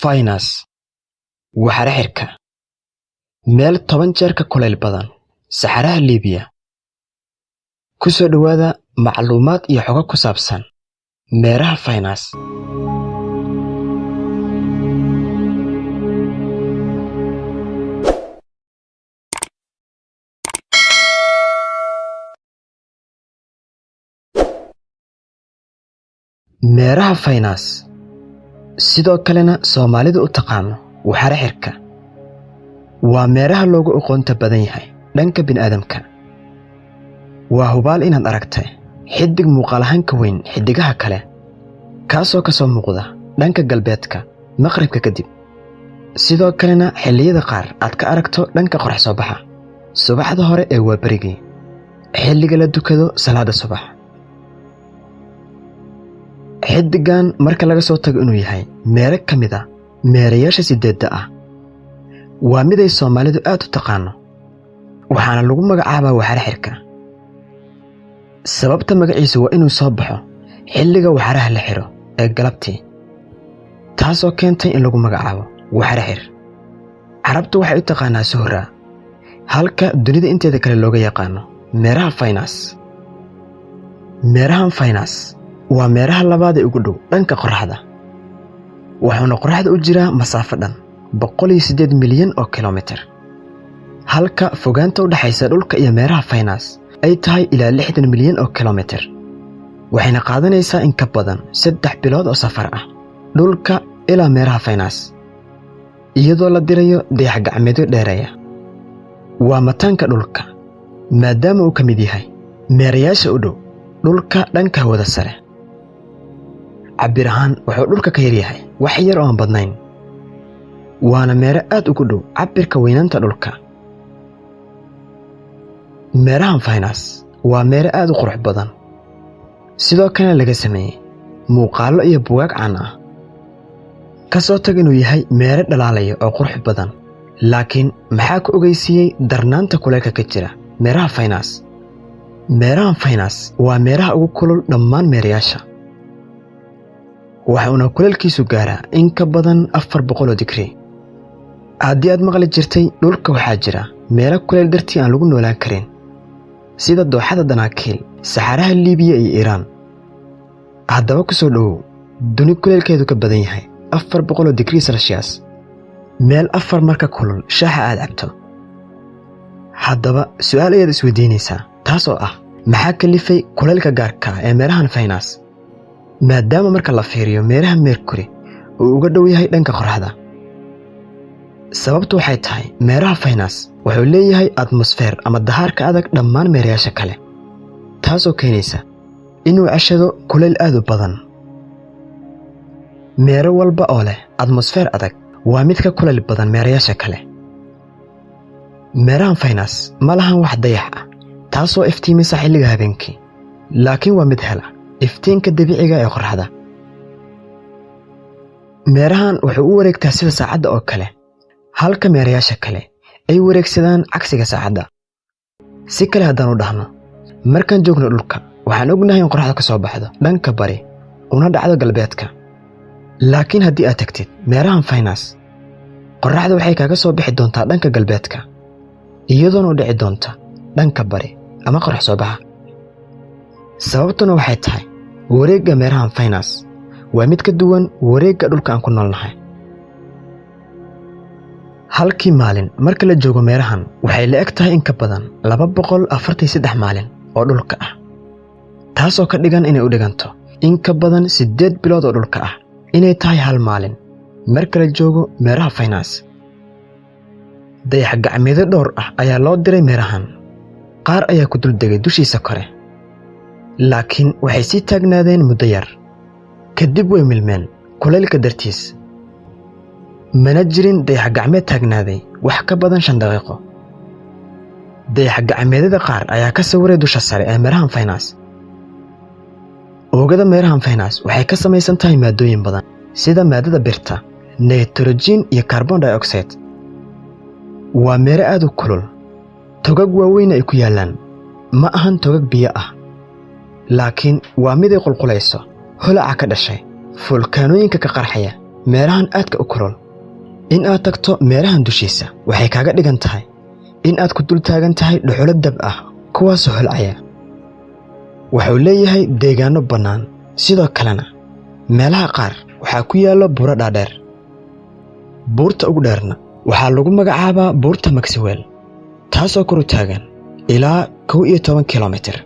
Finance waxaa xirka meel 10 jeer ka kuleyl badan saxaraha Liibiya. Ku soo dhawaada macluumaad iyo xog ku saabsan meeraha finance. meeraha finance sidoo kalena Soomaalidu u taqaano waxaa xirka waa meeraha loogu aqoonta badan yahay dhanka bini'aadamka. waa hubaal inaad aragtay xidig muuqaal ahaan ka weyn xidigaha kale kaasoo ka soo muuqda dhanka galbeedka maqribka kadib. sidoo kalena xilliyada qaar aad ka aragto dhanka qorax soo baxa subaxda hore ee waabarigii xilliga la dukado salaada subax. xidigan marka laga soo tago inuu yahay meero ka mid ah meerayaasha sideedda ah waa mid ay Soomaalidu aad u taqaano waxaana lagu magacaabaa waxara xirka. sababta magaciisu waa inuu soo baxo xilliga waxaraha la xiro ee galabtii taasoo keentay in lagu magacaabo waxara xir. carabtu waxay u taqaanaa suhra halka dunida inteeda kale looga yaqaano meeraha finance. meerahan finance waa meeraha labaad ee ugu dhow dhanka qoraxda waxaana qoraxda u jira masaafo dhan 108 milyan oo kiiloomitir halka fogaanta u dhaxaysa dhulka iyo meeraha finance ay tahay ilaa 60 milyan oo kiiloomitir. waxayna qaadanaysaa in ka badan 3 bilood oo safar ah dhulka ilaa meeraha finance iyadoo la dirayo dayax gacmeedyo dheereeya. waa mataanka dhulka maadaama uu ka mid yahay meerayaasha u dhow dhulka dhanka hawada sare. cabir ahaan wuxuu dhulka ka yaryahay wax yar oo aan badnayn waana meero aad ugu dhow cabirka weynaanta dhulka. meerahan finance waa meero aad u qurux badan sidoo kale laga sameeyay muuqaallo iyo buugaag caan ah ka soo tag inuu yahay meero dhalaalaya oo qurux badan. laakiin maxaa ku ogeysiiyey darnaanta kuleelka ka jira meeraha finance? meerahan finance waa meeraha ugu kulul dhammaan meerayaasha waxaana kuleelkiisu gaaraa in ka badan 400 digrii. haddii aad maqli jirtay dhulka waxaa jira meelo kuleel dartii aan lagu noolaan karin sida dooxada Danaakiil saxaraha Liibiya iyo Iiraan. haddaba ku soo dhawow duni kuleelkeedu ka badan yahay 400 digrii Celsius meel 4 marka kulul shaaha aad cabto. haddaba su'aal ayaad isweydiinaysaa taasoo ah maxaa kalifay kuleelka gaarka ee meerahan finance maadaama marka la fiiriyo meeraha Mercury uu uga dhow yahay dhanka qoraxda? sababtu waxay tahay meeraha finance wuxuu leeyahay atmosphere ama dahaarka adag dhammaan meerayaasha kale taasoo keenaysa inuu cashado kuleyl aad u badan. meero walba oo leh atmosphere adag waa mid ka kuleyl badan meerayaasha kale. meerahan finance ma lahan wax dayax ah taasoo iftiimisa xilliga habeenkii laakiin waa mid hela iftiinka dabiiciga ee qoraxda. meerahan wuxuu u wareegtaa sida saacadda oo kale halka meerayaasha kale ay wareegsadaan cagsiga saacadda. si kale haddaan u dhahno markaan joogno dhulka waxaan ognahay in qoraxda ka soo baxdo dhanka bari una dhacdo galbeedka. laakiin haddii aad tagtid meerahan finance qoraxda waxay kaaga soo bixi doontaa dhanka galbeedka iyadoona u dhici doonta dhanka bari ama qorax soo baxa. sababtuna waxay tahay wareegga meerahan finance waa mid ka duwan wareegga dhulka aan ku noolnahay. halkii maalin marka la joogo meerahan waxay la eg tahay in ka badan 243 maalin oo dhulka ah taasoo ka dhigan inay u dhiganto in ka badan 8 bilood oo dhulka ah inay tahay hal maalin marka la joogo meeraha finance. dayax gacmeedyo dhowr ah ayaa loo diray meerahan qaar ayaa ku dul degay dushiisa kore laakiin waxay sii taagnaadeen muddo yar kadib way milmeen kuleylka dartiis. mana jirin dayax gacmeed taagnaaday wax ka badan 5 daqiiqo. dayax gacmeedyada qaar ayaa ka sawiray dusha sare ee meerahan finance. oogada meerahan finance waxay ka samaysan tahay maadooyin badan sida maadada birta nitrogen iyo carbon dioxide. waa meero aad u kulul togag waaweyn ay ku yaalaan ma ahan togag biyo ah laakiin waa mid ay qulqulayso holaca ka dhashay fulkaanooyinka ka qarxaya meelahan aadka u kulul in aad tagto meelahan dushiisa waxay kaaga dhigan tahay in aad ku dul taagan tahay dhuxulo dab ah kuwaasoo holcaya. wuxuu leeyahay deegaano bannaan, sidoo kalena meelaha qaar waxaa ku yaalo buuro dhaadheer. buurta ugu dheerna waxaa lagu magacaabaa buurta Maxwell, taasoo kor u taagan ilaa 11 kilomitir.